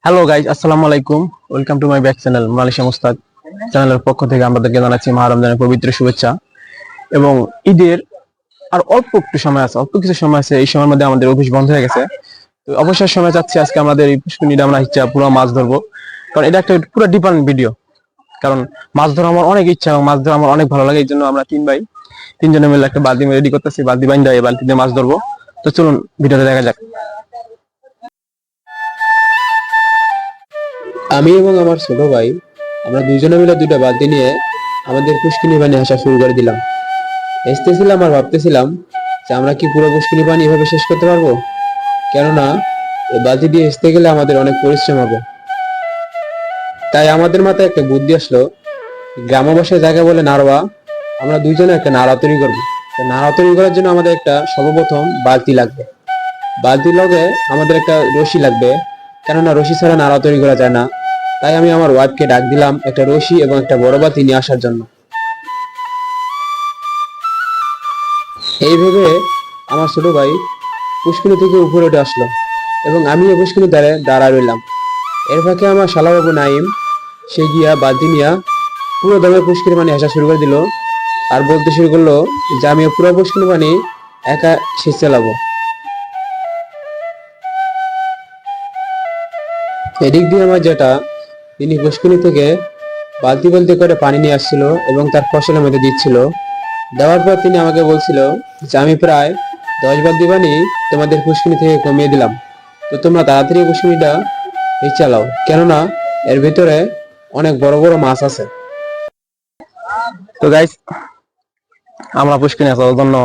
Hello guys, আসসালামু আলাইকুম। Welcome to my back channel Malaysia Mustaq. চ্যানেলের পক্ষ থেকে আপনাদেরকে জানাচ্ছি মাহ রমজানের পবিত্র শুভেচ্ছা এবং ঈদের আর অল্প একটু সময় আছে, অল্প কিছু সময় আছে। এই সময়ের মধ্যে আমাদের অফিস বন্ধ হয়ে গেছে। তো অবসর সময় চাচ্ছি আজকে আমাদের এই পুষ্করিণীতে আমরা ইচ্ছা পুরো মাছ ধরবো, কারণ এটা একটা পুরো ডিফারেন্ট ভিডিও। কারণ মাছ ধরা আমার অনেক ইচ্ছা এবং মাছ ধরা আমার অনেক ভালো লাগে। এই জন্য আমরা তিনজনে মিলে একটা বালতি রেডি করতেছি, বালতি বাইন্দা এই বালতিতে মাছ ধরবো। তো চলুন ভিডিওটা দেখা যাক। আমি এবং আমার ছোট ভাই আমরা দুজনে মিলে দুইটা বালতি নিয়ে আমাদের পুষ্কিনি পানি হাসা শুরু করে দিলাম। হেসতেছিলাম আর ভাবতেছিলাম যে আমরা কি পুরো পুষ্কিনি পানি এভাবে শেষ করতে পারবো, কেননা এই বালতি দিয়ে হেসতে গেলে আমাদের অনেক পরিশ্রম হবে। তাই আমাদের মাথায় একটা বুদ্ধি আসলো, গ্রাম্য ভাষায় যাকে বলে নাড়োয়া, আমরা দুইজনে একটা নাড়া তৈরি করবো। নাড়া তৈরি করার জন্য আমাদের একটা সর্বপ্রথম বালতি লাগবে। বালতির লগে আমাদের একটা রশি লাগবে, কেননা রশি ছাড়া নাড়া তৈরি করা যায় না। তাই আমি আমার ওয়াইফকে ডাক দিলাম একটা রশি এবং একটা বড় বালতি নিয়ে আসার জন্য। এই ভেবে আমার ছোট ভাই পুষ্কুনি থেকে উপরে উঠে আসলো এবং আমি এই পুষ্কুনির ধারে দাঁড়া রইলাম। এর ফাঁকে আমার শালাবাবু নাইম সে গিয়া বালতি নিয়া পুরো দমে পুষ্কিনি পানি আসা শুরু করে দিল আর বলতে শুরু করলো যে আমি পুরো পুষ্কিনি পানি একা শেষ চালাবো। এদিক দিয়ে আমার যেটা তিনি পুষ্কুনি থেকে বালতি বালতি করে পানি নিয়ে আসছিল এবং তার ফসলের মধ্যে দিচ্ছিল। দেওয়ার পর তিনি আমাকে বলছিল যে আমি প্রায় 10 বালতি পানি তোমাদের পুষ্কুনি থেকে কমিয়ে দিলাম, তো তোমরা তাড়াতাড়ি পুষ্কুনিটা এই চালাও, কেননা এর ভিতরে অনেক বড় বড় মাছ আছে। তো গাইজ, আমরা পুষ্করিণী আসার জন্য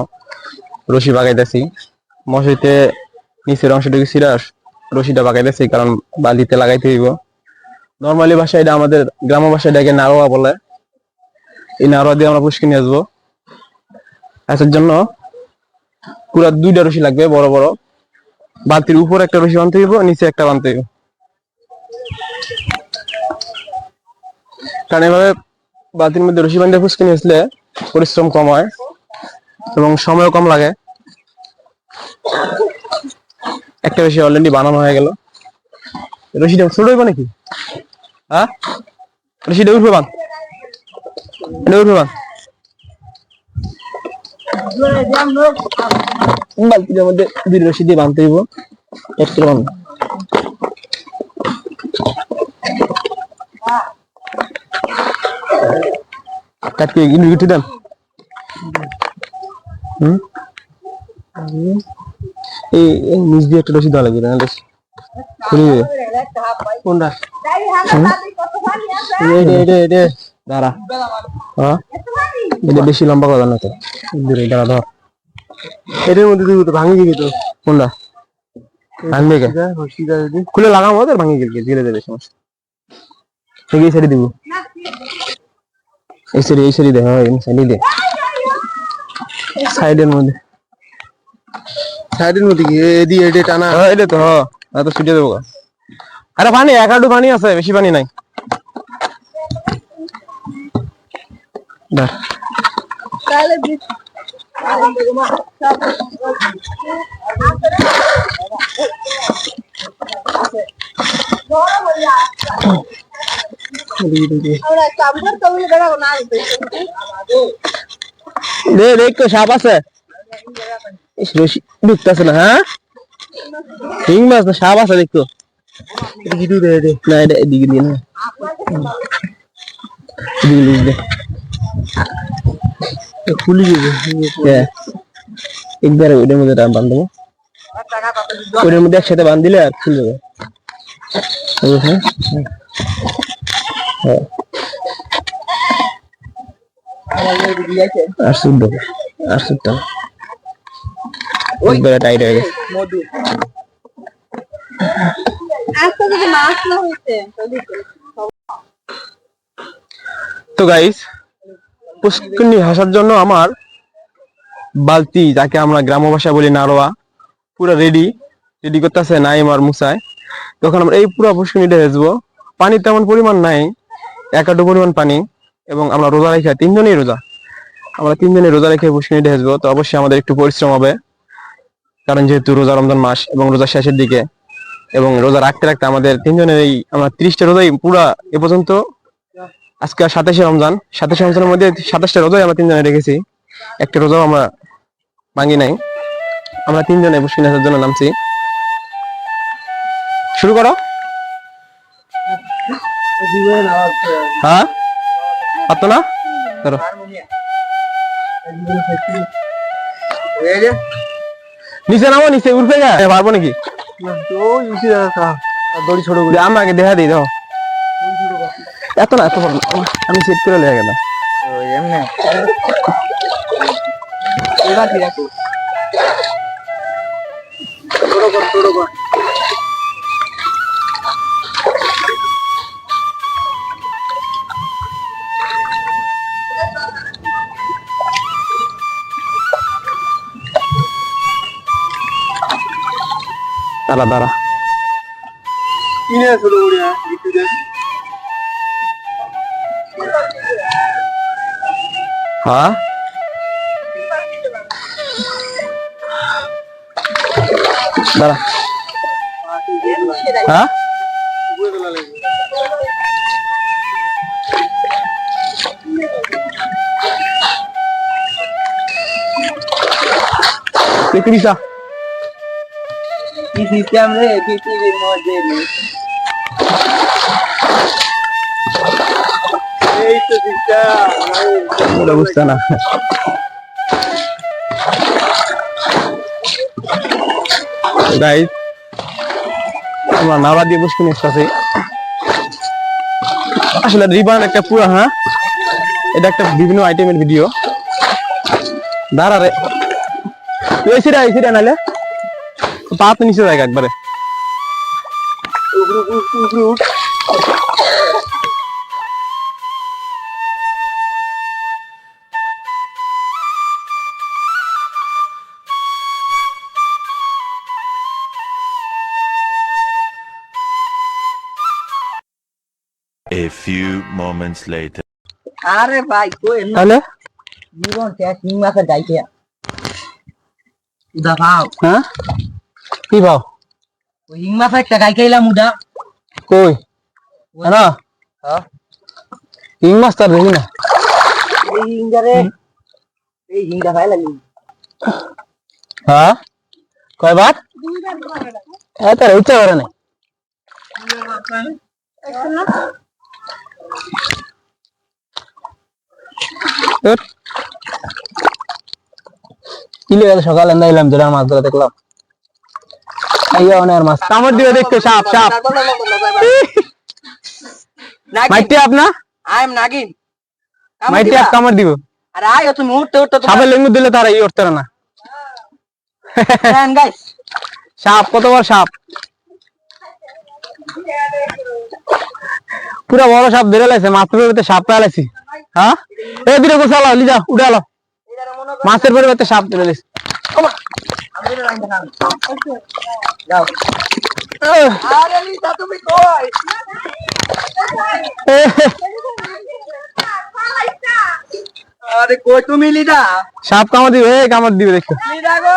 রশি বাগাইতেছি। মশারিতে নিচের অংশটুকু সিরাস রশিটা বাগাইতেছি, কারণ বালতিতে লাগাইতে হইব। নর্মালি ভাষায় এটা আমাদের গ্রাম্য ভাষায় এটাকে নারোয়া বলে। এই নারোয়া দিয়ে আমরা পুষ্করিণী আসবো। আসার জন্য পুরা 2টা রশি লাগবে, বড় বড়। বালতির উপর একটা রশি বানতে হইব, নিচে একটা বানতে হইব, কারণ এভাবে বালতির মধ্যে রশি বান্ধে পুষ্করিণী আসলে পরিশ্রম কম হয় এবং সময়ও কম লাগে। একটা রশি অলরেডি বানানো হয়ে গেল। রশিটা ছোট হইব নাকি? হ্যাঁ, রশিটা উঠবে বান, এটা উঠবে বান। বালতিটার মধ্যে 2 রশি দিয়ে বানতে হইব, একটা বান। কাটকে ইনভিট দেন। এই নিচ দিয়ে একটা রশি দেওয়া লাগবে না? খুলে দিবে কোনটা? দাঁড়া, হ্যাঁ এটা বেশি লম্বা কথা না তো। দাঁড়া ধর, এটার মধ্যে তুই তো ভাঙি দিবি তো। কোনটা ভাঙবে? খুলে লাগাম, ওদের ভাঙি গেলে ধীরে ধীরে সমস্যা। ঠিক এই সাইডে দিব, এই সাইডে দে। হ্যাঁ সাইডে দে, সাইডের মধ্যে কি এদিকে এডে টানা? হ্যাঁ এটা তো, হ্যাঁ এত ছুটে দেবো। আরে পানি এক হাঁটু পানি আছে, বেশি পানি নাই। দেখ সাপ আছে, ঢুকতেছে না। হ্যাঁ হিং মাছ না, সাপ আছে দেখতো। না এটা এদিকে দিয়ে না, খুলি দিবে একবারে। ওইটার মধ্যে বান্ধ দেবো, ওইটার মধ্যে একসাথে বান্ধ দিলে আর খুলে যাবে। আর সুদ দেবো, আর সুদটা একবারে টাইট হয়ে গেছে। তো গাইস, পুষ্করিণী হাসার জন্য আমার বালতি, যাকে আমরা গ্রাম্য ভাষায় বলি নারোয়া, পুরো রেডি করতেছে নাইম আর মুসায়। তখন আমরা এই পুরো পুষ্করিণীটা হেসবো। পানি তেমন পরিমাণ নাই, 1 হাঁটু পরিমাণ পানি। এবং আমরা রোজা রেখে, আমরা তিনজনই রোজা রেখে পুষ্করিণীটা হেসবো। তো অবশ্যই আমাদের একটু পরিশ্রম হবে, কারণ যেহেতু রোজা রমজান মাস এবং রোজা শেষের দিকে। এবং রোজা রাখতে রাখতে আমাদের তিনজনের এই আমরা 30টা রোজাই পুরা এ পর্যন্ত আজকে 27শে রমজান, 27শে রমজানের মধ্যে 27টা রোজাই আমরা তিনজনে রেখেছি, একটা রোজাও আমরা ভাঙি নাই। আমরা তিনজনে পুষ্কিনি আসার জন্য নামছি। শুরু করো। হ্যাঁ পারতো না, ধরো নিচে নামো, নিচে উঠবে গা পারবো নাকি? দড়ি ছোট করে আমাকে দেখা দিই দাও। এত না, এত বড় না, আমি সেট করে লেগে গেলাম। দাঁড়া দাঁড়া, হ্যাঁ দাঁড়া, হ্যাঁ দেখি দিছা কি সিস্টেম রে পৃথিবীর মধ্যে এই তো সিস্টেম বুঝতে না। গাইস আমরা নালা দিয়ে পুষ্কিনি আসতেছি। আসলে রিবান একটা পুরো, হ্যাঁ এটা একটা বিভিন্ন আইটেমের ভিডিও। দাঁড়া রে, নাহলে পা তো নিচে জায়গা একবারে। A few moments later. আরে ভাই কই না তাহলে জীবন শেষ, হিং মাছের গাইতে উদা ভাও। হ্যাঁ কি ভাও? ওই হিং মাছ একটা গাই খাইলাম উদা। কই না হ্যাঁ ইং মাছ তার দেখি না। এই হিংগারে, এই হিংগা ভাই লাগি। হ্যাঁ কয়বার এত ইচ্ছা করে না। সকালে নাইলাম যেটা মাছ ধরে দেখলাম, অনেক মাছ কামড় দিয়ে দেখতে। সাপ সাপ মাইটি আপনা আই এম নাগিন মাইটি আপ কামড় দিব। আরে আয় তুমি উঠতে উঠতে সাপের লেঙ্গু দিলে তারা এই উঠতে না। দেন গাইস, সাপ কত বড় সাপ, পুরা বড় সাপ ধরে লাইছে, মাছের পরিবর্তে সাপ পালাইছি। হ্যাঁ এই দুটো গোছালো, লিজা উঠে আলো, মাছের পরিবর্তে সাপ ধরে লাইছে। যাও। আরে লিসা তুমি কই? আরে কই তুমি লিডা? সাপ কামড় দিবে, কামড় দিবে দেখো। লিডা গো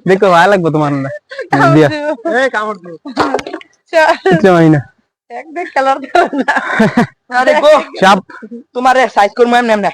দেখো ভালো লাগবে তোমার না দিয়া। এই কামড় দিও। ইচ্ছা হয় না। এক দেখ কালার দাও না। আরে গো সাপ তোমারে সাইজ করব এমনে এমনে।